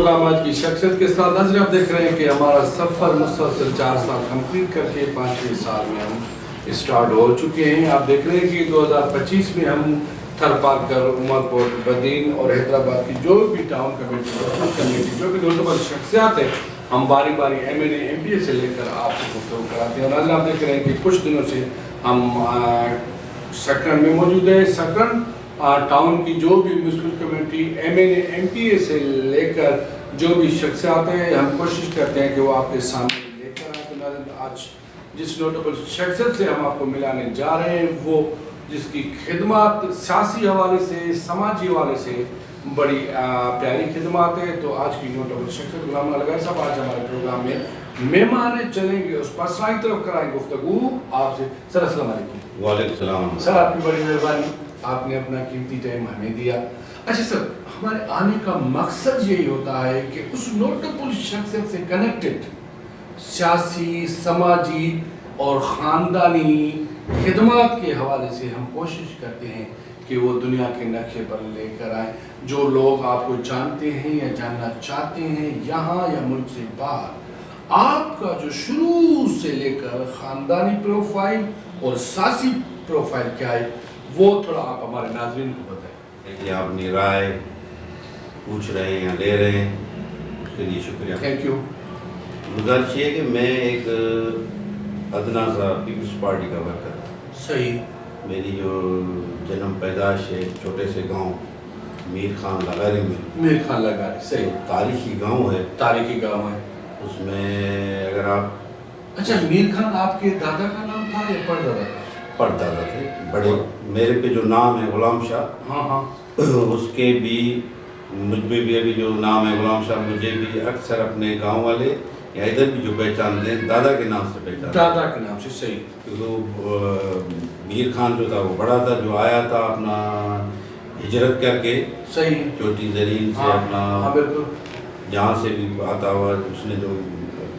Programme آج کی شخصیت کے ساتھ نظر آپ دیکھ رہے ہیں کہ ہمارا سفر مسلسل 4 سال کمپلیٹ کر کے 5ویں سال میں ہم اسٹارٹ ہو چکے ہیں. آپ دیکھ رہے ہیں کہ 2025 میں ہم تھر پارک کر عمر پور بدین اور حیدرآباد کی جو بھی ٹاؤن کمیٹی جو بھی نوٹیبل شخصیات ہیں ہم باری باری MNA MPA سے لے کر آپ سے گفتگو کراتے ہیں. اور ناظرین آپ دیکھ رہے ہیں کہ کچھ دنوں سے ہم سکرن میں موجود ہیں. سکرن ٹاؤن کی جو بھی مسلم کمیونٹی MNA MPA سے لے کر جو بھی شخصیات ہیں ہم کوشش کرتے ہیں کہ وہ آپ کے سامنے لے کر آئیں. تو ناظرین آج جس نوٹیبل شخصیت سے ہم آپ کو ملانے جا رہے ہیں وہ جس کی خدمات سیاسی حوالے سے سماجی حوالے سے بڑی پیاری خدمات ہے. تو آج کی نوٹیبل شخصیت غلام الغیر صاحب آج ہمارے پروگرام میں مہمان ہیں. چلیں گے اس پرسنل طرف کرائیں گفتگو آپ سے. سر السلام علیکم. وعلیکم السلام. سر آپ کی بڑی مہربانی, آپ نے اپنا قیمتی ٹائم ہمیں دیا. اچھا سر, ہمارے آنے کا مقصد یہی ہوتا ہے کہ اس نوٹیبل شخصیت سے کنیکٹڈ سیاسی سماجی اور خاندانی خدمات کے حوالے سے ہم کوشش کرتے ہیں کہ وہ دنیا کے نقشے پر لے کر آئیں. جو لوگ آپ کو جانتے ہیں یا جاننا چاہتے ہیں یہاں یا ملک سے باہر, آپ کا جو شروع سے لے کر خاندانی پروفائل اور سیاسی پروفائل کیا ہے وہ تھوڑا آپ ہمارے ناظرین کو بتائیں. دیکھیے آپ اپنی رائے پوچھ رہے ہیں یا لے رہے ہیں, اس کے لیے شکریہ. Thank you. گزارش یہ ہے کہ میں ایک ادنا سا پیپلز پارٹی کا ورکر ہوں. صحیح. میری جو جنم پیدائش ہے چھوٹے سے گاؤں میر خان لغاری میں. میر خان لغاری, صحیح. تاریخی گاؤں ہے. تاریخی گاؤں ہے. اس میں اگر آپ اچھا, میر خان آپ کے دادا کا نام تھا یا پردادا کا؟ پردادا تھے. بڑے میرے پہ جو نام ہے غلام شاہ, ہاں ہاں, اس کے بھی مجھ پہ بھی ابھی جو نام ہے غلام شاہ, مجھے بھی اکثر اپنے گاؤں والے یا ادھر بھی جو پہچانتے ہیں دادا کے نام سے پہچانتے ہیں. دادا کے نام سے, صحیح. کیونکہ میر خان جو تھا وہ بڑا تھا, جو آیا تھا اپنا ہجرت کر کے, صحیح, چوٹی زرین سے اپنا بالکل جہاں سے بھی آتا ہوا اس نے جو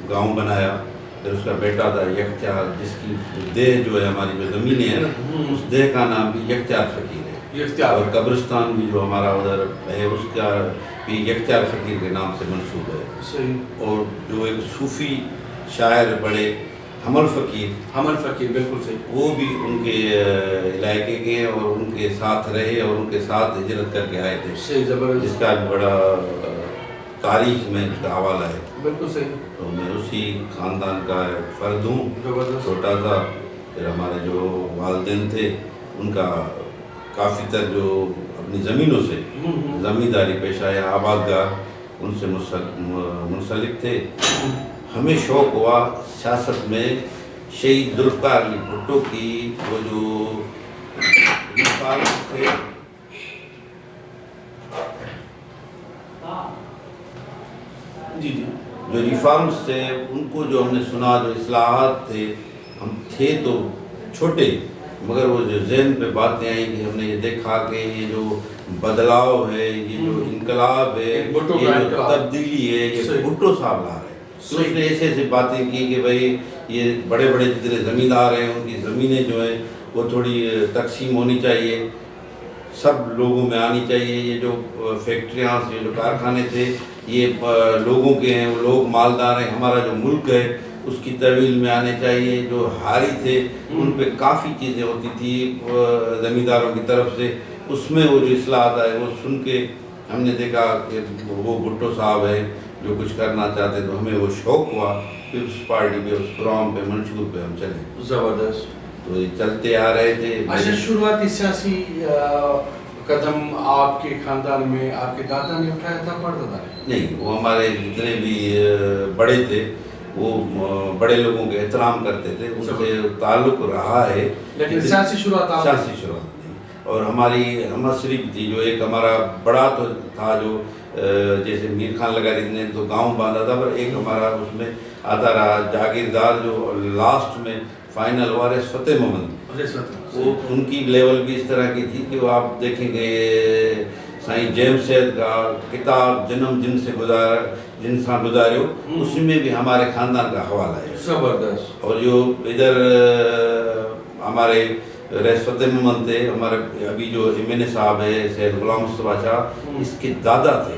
گاؤں بنایا. پھر اس کا بیٹا تھا یکچار, جس کی دیہ جو ہے ہماری جو زمینیں ہیں اس دیہ کا نام بھی یکچار فقیر ہے. اور قبرستان بھی جو ہمارا ادھر ہے اس کا بھی یکچار فقیر کے نام سے منسوب ہے. صحیح. اور جو ایک صوفی شاعر بڑے حمل فقیر, بالکل صحیح, وہ بھی ان کے علاقے کے اور ان کے ساتھ رہے اور ان کے ساتھ ہجرت کر کے آئے تھے. صحیح, زبردست. جس کا بھی بڑا تاریخ میں اس کا حوالہ ہے. بالکل صحیح. تو میں اسی خاندان کا فرد ہوں, چھوٹا سا. پھر ہمارے جو والدین تھے ان کا کافی تر جو اپنی زمینوں سے زمینداری پیشہ یا آباد گار ان سے منسلک تھے. ہمیں شوق ہوا سیاست میں شہید ذوالفقار علی بھٹو کی وہ جو تھے جی جی, جو ریفارمز تھے ان کو جو ہم نے سنا, جو اصلاحات تھے, ہم تھے تو چھوٹے مگر وہ جو ذہن پہ باتیں آئیں کہ ہم نے یہ دیکھا کہ یہ جو بدلاؤ ہے, یہ جو انقلاب ہے, یہ جو تبدیلی ہے, یہ بھٹو صاحب لا رہے ہیں. تو اس نے ایسے ایسے باتیں کی کہ بھائی یہ بڑے بڑے جتنے زمیندار ہیں ان کی زمینیں جو ہیں وہ تھوڑی تقسیم ہونی چاہیے, سب لوگوں میں آنی چاہیے. یہ جو فیکٹریاں یہ جو کارخانے تھے یہ لوگوں کے ہیں, وہ لوگ مالدار ہیں. ہمارا جو ملک ہے اس کی تحویل میں آنے چاہیے. جو ہاری تھے ان پہ کافی چیزیں ہوتی تھی زمینداروں کی طرف سے, اس میں وہ جو اصلاحات آئے وہ سن کے ہم نے دیکھا کہ وہ بھٹو صاحب ہیں جو کچھ کرنا چاہتے, تو ہمیں وہ شوق ہوا پیپلز پارٹی پہ, اس پروگرام پہ, منشور پہ ہم چلے. زبردست. تو یہ چلتے آ رہے تھے. اچھا, شروعاتی سیاسی قدم آپ کے خاندان میں آپ کے دادا نے اٹھایا تھا, پردادا نے؟ نہیں, وہ ہمارے جتنے بھی بڑے تھے وہ بڑے لوگوں کے احترام کرتے تھے, ان سے تعلق رہا ہے, لیکن سیاسی شروعات نہیں. اور ہماری احمد شریف تھی جو ایک ہمارا بڑا تو تھا, جو جیسے میر خان لغاری نے تو گاؤں باندھا تھا, پر ایک ہمارا اس میں آتا رہا جاگیردار جو لاسٹ میں فائنل ہوا فتح محمد. وہ ان کی لیول بھی اس طرح کی تھی کہ وہ آپ دیکھیں گے سائیں جیمز سید کا کتاب جنم جن سے گزارو, اس میں بھی ہمارے خاندان کا حوالہ ہے. زبردست. اور جو ادھر ہمارے رئیس فتح محمد تھے, ہمارے ابھی جو MNA صاحب ہے سید غلام مصطفیٰ شاہ, اس کے دادا تھے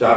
4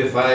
FI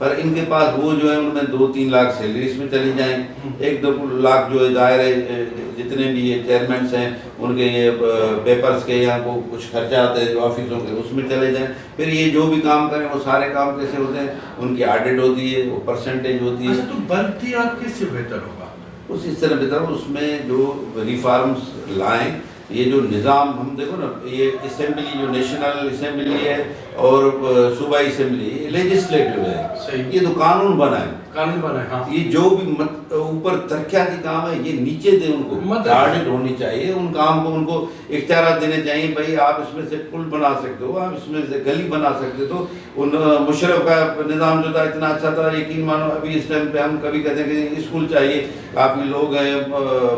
پر ان کے پاس وہ جو ہے ان میں 2-3 لاکھ سیلری اس میں چلی جائیں، 1-2 لاکھ جو ہے ظاہر ہے جتنے بھی یہ چیئرمینس ہیں ان کے یہ پیپرز کے یا کو کچھ خرچات ہیں جو آفسوں کے اس میں چلے جائیں، پھر یہ جو بھی کام کریں وہ سارے کام کیسے ہوتے ہیں، ان کی آڈٹ ہوتی ہے، وہ پرسنٹیج ہوتی ہے۔ تو بلدیات کس سے بہتر ہوگا؟ اس طرح بہتر اس میں جو ریفارمز لائیں، یہ جو نظام ہم دیکھو نا، یہ اسمبلی جو نیشنل اسمبلی ہے اور صوبائی اسمبلی یہ لیجسلیٹو ہے، یہ تو قانون بنائے، ہاں، یہ جو بھی اوپر ترقیاتی کام ہے یہ نیچے دے، ان کو آڈٹ ہونی چاہیے، ان کام کو ان کو اختیارات دینے چاہیے، بھائی آپ اس میں سے پل بنا سکتے ہو، آپ اس میں سے گلی بنا سکتے ہو۔ ان مشرف کا نظام جو تھا اتنا اچھا تھا، یقین مانو ابھی اس ٹائم پہ ہم کبھی کہتے ہیں کہ اسکول چاہیے، کافی لوگ ہیں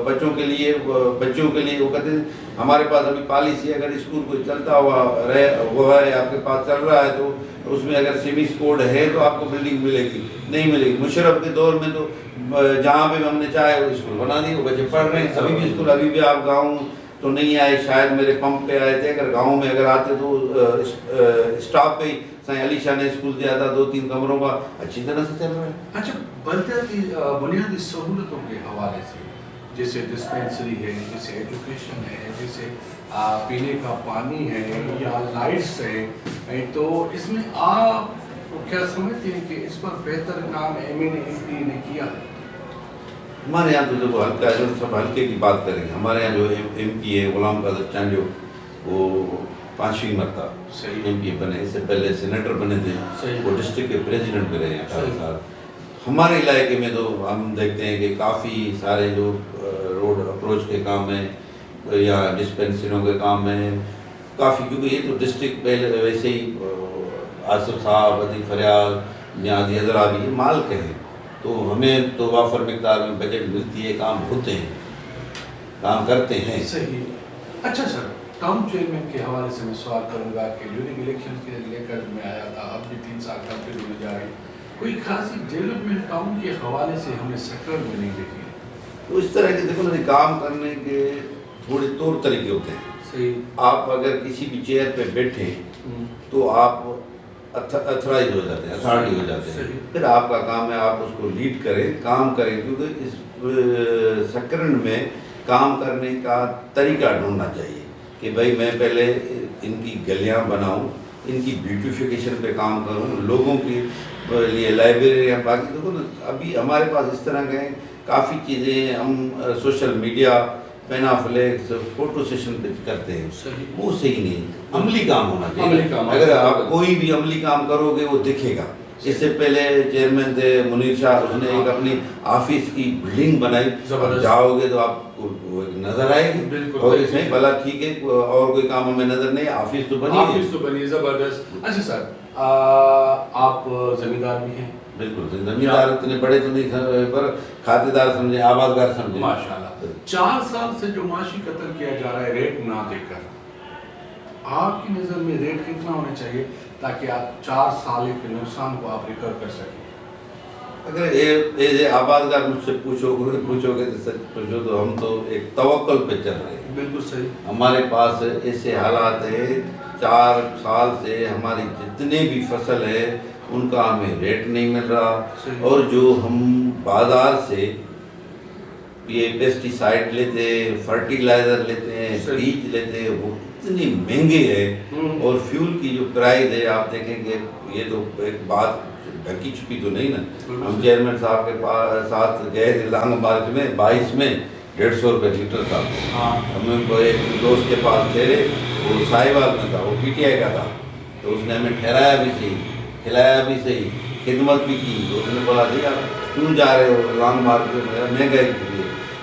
بچوں کے لیے وہ کہتے ہیں ہمارے پاس ابھی پالیسی ہے، اگر اسکول کوئی چلتا ہوا ہے آپ کے پاس چل رہا ہے تو اس میں اگر سیمیز کوڈ ہے تو آپ کو بلڈنگ ملے گی، نہیں ملے گی۔ مشرف کے دور میں تو جہاں پہ ہم نے چاہے وہ اسکول بنا دی، وہ بچے پڑھ رہے ہیں، ابھی بھی اسکول، ابھی بھی آپ گاؤں تو نہیں آئے، شاید میرے پمپ پہ آئے تھے، اگر گاؤں میں اگر آتے تو اسٹاپ پہ ہی سائیں علی شاہ نے اسکول دیا تھا 2-3 کمروں کا، اچھی طرح سے چل رہا ہے۔ اچھا، بلدیاتی بنیادی سہولتوں کے حوالے سے جیسے ڈسپینسری ہے، جیسے ایجوکیشن ہے، جیسے پینے کا پانی ہے یا لائٹس ہے، تو اس میں آپ کیا سمجھتے ہیں کہ اس پر بہتر کام MNA نے کیا؟ ہمارے یہاں تو دیکھو ہلکا جو سب ہلکے کی بات کریں گے، ہمارے یہاں جو MP ہے غلام قادر چاند جو وہ 5ویں مرتبہ MP بنے، اس سے پہلے سینیٹر بنے تھے، وہ ڈسٹرکٹ کے پریزیڈنٹ بھی رہے ہیں 18 سال۔ ہمارے علاقے میں تو ہم دیکھتے ہیں کہ کافی سارے جو روڈ اپروچ کے کام ہیں یا ڈسپینسریوں کے کام ہیں کافی، کیونکہ یہ تو ڈسٹرکٹ پہلے ویسے ہی آصف صاحب، عدی فریال، نیازی حضرابی یہ مال کے ہیں، تو ہمیں تو وافر مقدار میں بجٹ ملتی ہے، کام ہوتے ہیں، کام کرتے ہیں۔ صحیح۔ اچھا سر، ٹاؤن چیئرمین کے حوالے سے میں سوال کروں گا کہ ڈیورنگ الیکشن کے لے کر میں آیا تھا، اب بھی 3 سال کمپلیٹ ہونے جا رہے ہیں، کوئی خاصی ڈیولپمنٹ ٹاؤن کے حوالے سے ہمیں سیکٹر میں نہیں دیکھی ہے؟ تو اس طرح کے دیکھو نا، کام کرنے کے تھوڑے طور طریقے ہوتے ہیں۔ صحیح۔ آپ اگر کسی بھی چیئر پہ بیٹھیں تو آپ اتھرائز ہو جاتے ہیں، اتھارٹی ہو جاتے ہیں، پھر آپ کا کام ہے آپ اس کو لیڈ کریں، کام کریں، کیونکہ اس سیکنڈ میں کام کرنے کا طریقہ ڈھونڈنا چاہیے کہ بھائی میں پہلے ان کی گلیاں بناؤں، ان کی بیوٹیفیکیشن پہ کام کروں، لوگوں کے لیے لائبریریاں، باقی دیکھو نا ابھی ہمارے پاس اس طرح کے کافی چیزیں ہم سوشل میڈیا، پینا فلیکس، فوٹو سیشن پہ کرتے ہیں، وہ صحیح نہیں، عملی کام ہونا چاہیے۔ اگر آپ کوئی بھی عملی کام کرو گے وہ دکھے گا۔ اس سے پہلے چیئرمین تھے منیر شاہ، اس نے ایک اپنی آفس کی بلڈنگ بنائی، جاؤ گے تو آپ کو نظر آئے گی، اور اس میں بھلا ٹھیک ہے اور کوئی کام ہمیں نظر نہیں، آفس تو بنی زبردست۔ اچھا سر، آپ زمیندار بھی ہیں؟ بالکل، زمیندار اتنے بڑے تو نہیں پر کھاتے دار سمجھے، آبادگار سمجھے۔ ماشاءاللہ۔ 4 سال سے جو معاشی قتل کیا جا رہا ہے ریٹ نہ دے کر، آپ کی نظر میں ریٹ کتنا ہونا چاہیے تاکہ آپ 4 سال کے نقصان کو آپ ریکور کر سکیں؟ اگر ایز آبادگار مجھ سے پوچھو گے تو سچ پوچھو تو ہم تو ایک توکل پہ چل رہے ہیں۔ بالکل صحیح۔ ہمارے پاس ایسے حالات ہیں، 4 سال سے ہماری جتنے بھی فصل ہے ان کا ہمیں ریٹ نہیں مل رہا، اور جو ہم بازار سے یہ پیسٹی سائڈ لیتے ہیں، فرٹیلائزر لیتے ہیں، بیج لیتے ہیں، وہ اتنی مہنگے ہیں، اور فیول کی جو پرائز ہے آپ دیکھیں گے، یہ تو ایک بات ڈھکی چھپی تو نہیں نا۔ ہم چیئرمین صاحب کے ساتھ گئے تھے لانگ مارچ میں 22 میں، 150 روپے لیٹر تھا۔ ہمیں ایک دوست کے پاس ٹھہرے، وہ ساہیوال میں تھا، وہ PTI کا تھا، تو اس نے ہمیں ٹھہرایا بھی صحیح، کھلایا بھی صحیح، خدمت بھی کی۔ تو اس نے بولا جی آپ کیوں جا رہے ہو لانگ مارچ میں؟ مہنگائی کے لیے۔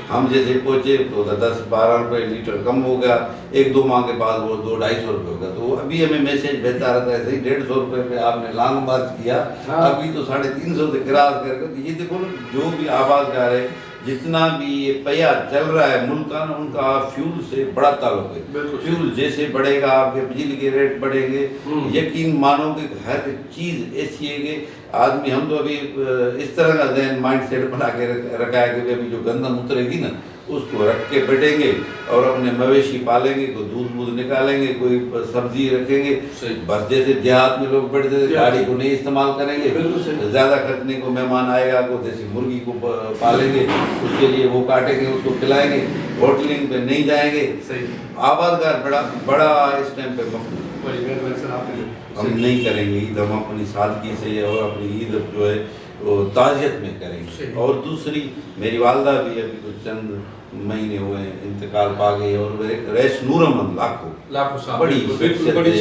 ہم جیسے پہنچے تو 10-12 روپے لیٹر کم ہو گیا، 1-2 ماہ کے بعد وہ 200-250 روپے ہو گیا۔ تو ابھی ہمیں میسیج بھیجتا رہتا ہے صحیح 150 روپے پہ آپ نے لانگ مارچ کیا، ابھی تو 350 سے کراس کر کے۔ یہ دیکھو جو بھی آباد جا رہے، جتنا بھی یہ پہیا چل رہا ہے ملک کا نا، ان کا فیول سے بڑا تعلق ہے۔ فیول جیسے بڑھے گا آپ کے بجلی کے ریٹ بڑھیں گے، یقین مانو کہ ہر چیز ایسی ہے کہ آدمی ہم تو ابھی اس طرح کا ذہن مائنڈ سیٹ بنا کے رکھا ہے کہ ابھی جو گندم اترے گی نا اس کو رکھ کے بیٹھیں گے اور اپنے مویشی پالیں گے، کوئی دودھ نکالیں گے، کوئی سبزی رکھیں گے، بس جیسے دیہات میں لوگ بیٹھتے تھے گاڑی کو نہیں استعمال کریں گے، زیادہ خرچنے کو مہمان آئے گا کو دیسی مرغی کو پالیں گے، اس کے لیے وہ کاٹیں گے، اس کو کھلائیں گے، ہوٹلنگ پہ نہیں جائیں گے۔ آبادگار بڑا اس ٹائم پہ ہم نہیں کریں گے عید، ہم اپنی سادگی سے اور اپنی عید جو ہے وہ تعزیت میں کریں گے۔ اور دوسری میری والدہ بھی ابھی کچھ چند مہینے ہوئے انتقال پا گئی، اور ریس نور احمد لاکھوں بڑی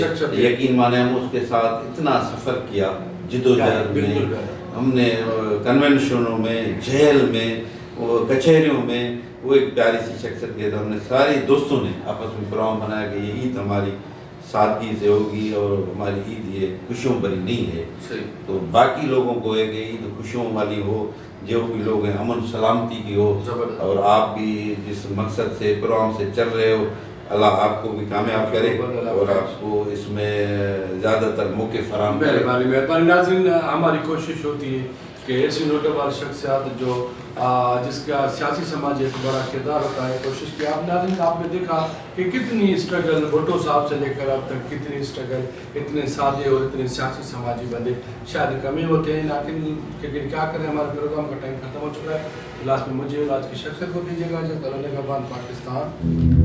شخصیت، یقین مانے ہم اس کے ساتھ اتنا سفر کیا جدوجہد میں، ہم نے کنونشنوں میں، جیل میں، کچہریوں میں، وہ ایک پیاری سی شخصیت کے ہم نے سارے دوستوں نے آپس میں پروگرام بنایا کہ یہ عید ہماری سادگی سے ہوگی اور ہماری عید یہ خوشیوں بھری نہیں ہے، تو باقی لوگوں کو ہے کہ عید خوشیوں والی ہو، جو بھی لوگ ہیں امن سلامتی کی ہو، اور آپ بھی جس مقصد سے پروگرام سے چل رہے ہو اللہ آپ کو بھی کامیاب کرے اور آپ کو اس میں زیادہ تر موقع فراہم کرے۔ مہربانی ناظرین، ہماری کوشش ہوتی ہے کہ ایسی نوٹبال شخصیات جو جس کا سیاسی سماجی ایک بڑا کردار ہوتا ہے، کوشش کی آپ ناظرین آپ نے دیکھا کہ کتنی اسٹرگل بھٹو صاحب سے لے کر اب تک کتنی اسٹرگل، اتنے سادے اور اتنے سیاسی سماجی بندے شاید کمی ہوتے ہیں، لیکن کیا کریں ہمارے پروگرام کا ٹائم ختم ہو چکا ہے۔ لاسٹ میں مجھے آج کی شخصیت کو دیجیے گا، پاکستان۔